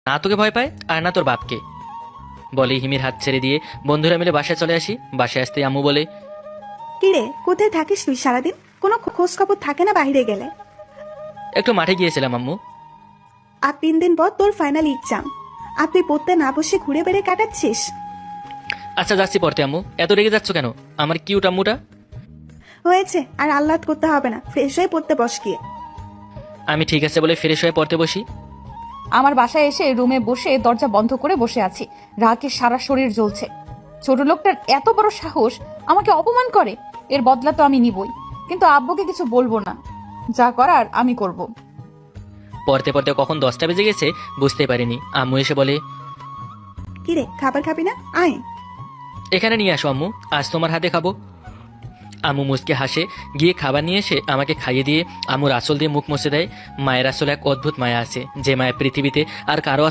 না তোকে ভয় পায় আর না তোর বাপকে। বলেই হিমির হাত ছেড়ে দিয়ে বন্ধুরা মিলে বাসায় চলে আসি। বাসায় আসতে আম্মু বলে, কিরে, কোথায় থাকিস তুই সারাদিন? কোনো খোঁজ খবর থাকে না বাইরে গেলে? একটু মাঠে গিয়েছিলাম আম্মু। আর 3 দিন পর তোর ফাইনাল এক্সাম, আর তুই পড়তে না বসে ঘুরে বেড়ে কাটাচ্ছিস। আচ্ছা যাচ্ছি পড়তে আম্মু। এত রেগে যাচ্ছ কেন? আমার কিউট আম্মুটা। হয়েছে, আর আহ্লাদ করতে হবে না, ফ্রেশ হয়ে পড়তে বস গিয়ে। আমি ঠিক আছে বলে ফ্রেশ হয়ে পড়তে বসি। আমার বাসায় এসে রুমে বসে দরজা বন্ধ করে বসে আছি। রাগে সারা শরীর জ্বলছে। ছোট লোকটার এত বড় সাহস, আমাকে অপমান করে। এর বদলা তো আমি নিবই, কিন্তু আব্বুকে কিছু বলবো না। যা করার আমি করব। পড়তে পড়তে কখন 10টা বেজে গেছে বুঝতে পারিনি। আম্মু এসে বলে, কিরে, খাবার খাবি না? আয়। এখানে নিয়ে আসো আম্মু, আজ তোমার হাতে খাবো। আম্মু মুচকে হাসে, গিয়ে খাবার নিয়ে এসে আমাকে খাইয়ে দিয়ে আম্মুর আঁচল দিয়ে মুখ মুছে দেয়। মায়ের আসলে এক অদ্ভুত মায়া আছে, যে মায়া পৃথিবীতে আর কারো